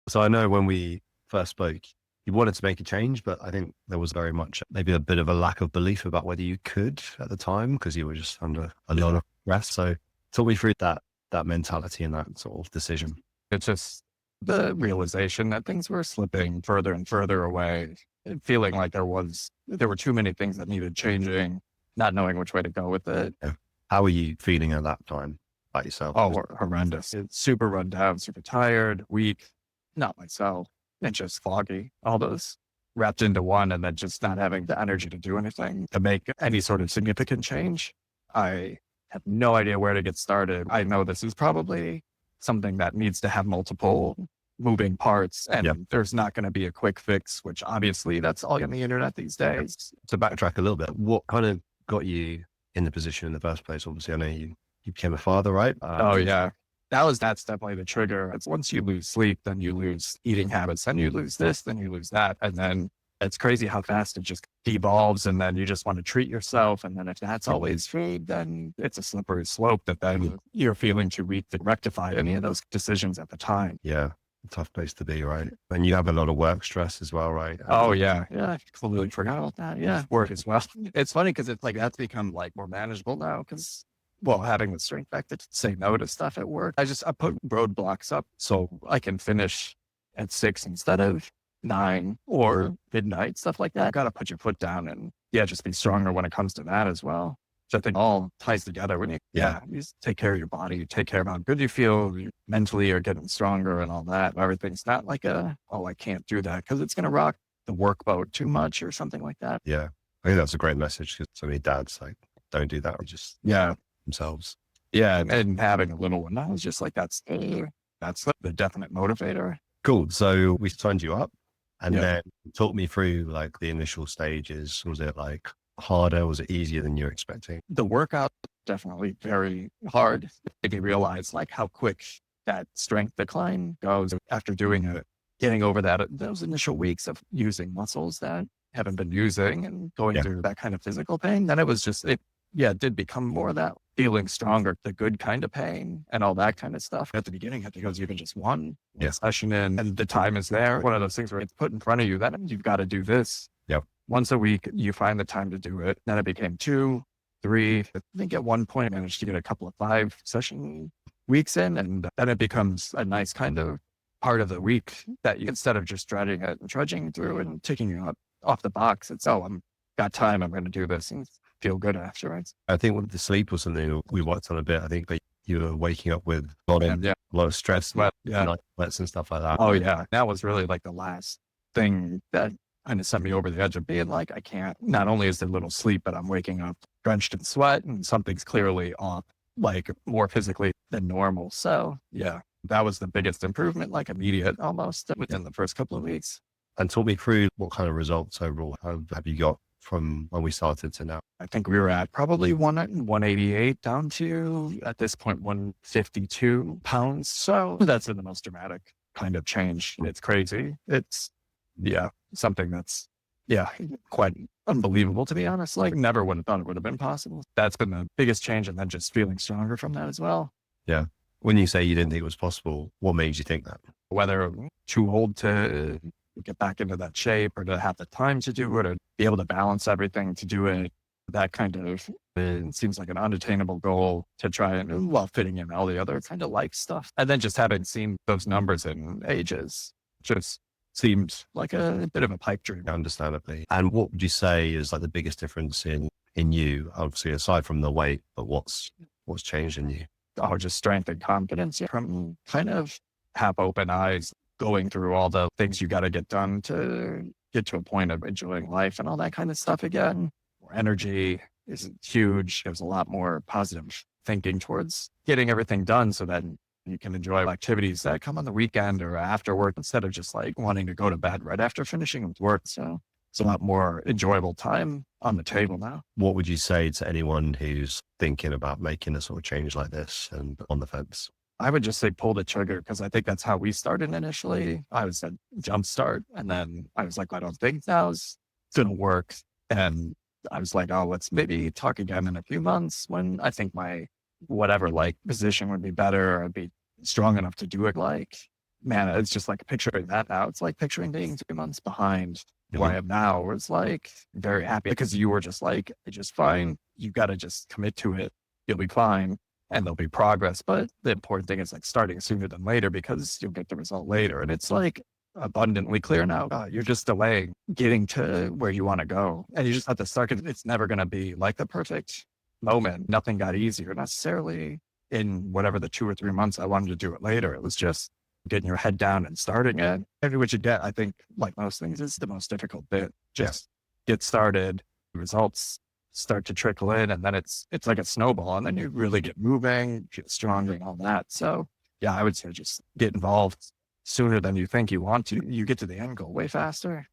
So I know when we first spoke, you wanted to make a change, but I think there was very much maybe a bit of a lack of belief about whether you could at the time because you were just under a lot of stress. So talk me through that mentality and that sort of decision. It's just the realization that things were slipping further and further away, and feeling like there were too many things that needed changing, not knowing which way to go with it. Yeah. How were you feeling at that time about yourself? Oh, horrendous. It's super run down, super tired, weak, not myself. It's just foggy. All those wrapped into one and then just not having the energy to do anything to make any sort of significant change. I have no idea where to get started. I know this is probably something that needs to have multiple moving parts and Yep. there's not going to be a quick fix, which obviously that's all on the internet these days. To backtrack a little bit, what kind of got you in the position in the first place? Obviously, I know you became a father, right? Oh yeah. That's definitely the trigger. It's once you lose sleep, then you lose eating habits, then you lose this, then you lose that. And then it's crazy how fast it just devolves. And then you just want to treat yourself. And then if that's always food, then it's a slippery slope that then you're feeling too weak to rectify any of those decisions at the time. Yeah, a tough place to be, right? And you have a lot of work stress as well, right? Oh yeah. Yeah. I completely forgot about that. Yeah. Work as well. It's funny because it's like that's become like more manageable now because having the strength back to say no to stuff at work. I put roadblocks up so I can finish at 6 instead of 9 or midnight, stuff like that. Got to put your foot down and just be stronger when it comes to that as well. So I think all ties together when you just take care of your body, you take care of how good you feel you mentally, you're getting stronger and all that. Everything's not like I can't do that because it's going to rock the work boat too much or something like that. Yeah. I think that's a great message because so many dads like don't do that. They just themselves. Yeah. And having a little one, I was just like, that's the definite motivator. Cool. So we signed you up and Yeah. then talk me through like the initial stages. Was it like harder? Was it easier than you were expecting? The workout definitely very hard. Made me realize like how quick that strength decline goes after doing it, getting over those initial weeks of using muscles that haven't been using and going through that kind of physical pain. Then it was just, it did become more of that feeling stronger, the good kind of pain and all that kind of stuff. At the beginning, I think it was even just one session in and the time is there. One of those things where it's put in front of you that means you've got to do this. Yep. Once a week, you find the time to do it. Then it became 2, 3. I think at one point I managed to get a couple of 5-session weeks in, and then it becomes a nice kind of part of the week that you, instead of just dreading it and trudging through and ticking it off the box, it's, I'm got time, I'm going to do this and feel good afterwards. I think with the sleep was something we worked on a bit. I think that you were waking up with a lot of stress, sweat, night sweats and stuff like that. Oh yeah. That was really like the last thing that kind of sent me over the edge of being like, I can't, not only is there little sleep, but I'm waking up drenched in sweat and something's clearly off, like more physically than normal. So yeah, that was the biggest improvement, like immediate almost within the first couple of weeks. And talk me through what kind of results overall have you got from when we started to now? I think we were at probably 188 down to, at this point, 152 pounds. So that's been the most dramatic kind of change. It's crazy. It's, something that's, quite unbelievable, to be honest. Like, never would have thought it would have been possible. That's been the biggest change. And then just feeling stronger from that as well. Yeah. When you say you didn't think it was possible, what made you think that? Whether too old to get back into that shape or to have the time to do it or be able to balance everything to do it, that kind of, it seems like an unattainable goal to try and, while fitting in all the other kind of life stuff. And then just having seen those numbers in ages just seemed like a bit of a pipe dream. Understandably. And what would you say is like the biggest difference in you, obviously aside from the weight, but what's changed in you? Oh, just strength and confidence from kind of half open eyes, going through all the things you got to get done to get to a point of enjoying life and all that kind of stuff again. More energy is huge. There's a lot more positive thinking towards getting everything done so that you can enjoy activities that come on the weekend or after work instead of just like wanting to go to bed right after finishing with work. So it's a lot more enjoyable time on the table now. What would you say to anyone who's thinking about making a sort of change like this and on the fence? I would just say pull the trigger because I think that's how we started initially. I was at jumpstart and then I was like, I don't think now's going to work. And I was like, oh, let's maybe talk again in a few months when I think my whatever like position would be better or I'd be strong enough to do it like. man, it's just like picturing that now. It's like picturing being 3 months behind where I Mhm. am now, where it's like very happy because you were just like, it's just fine. You got to just commit to it. You'll be fine and there'll be progress. But the important thing is like starting sooner than later because you'll get the result later. And it's like abundantly clear now. You're just delaying getting to where you want to go. And you just have to start. It's never going to be like the perfect moment. Nothing got easier necessarily in whatever the 2 or 3 months I wanted to do it later. It was just getting your head down and starting it. Every what you get, I think, like most things, is the most difficult bit. Just get started, results start to trickle in, and then it's like a snowball, and then you really get moving, get stronger, and all that. So yeah, I would say just get involved sooner than you think you want to. You get to the end goal way faster.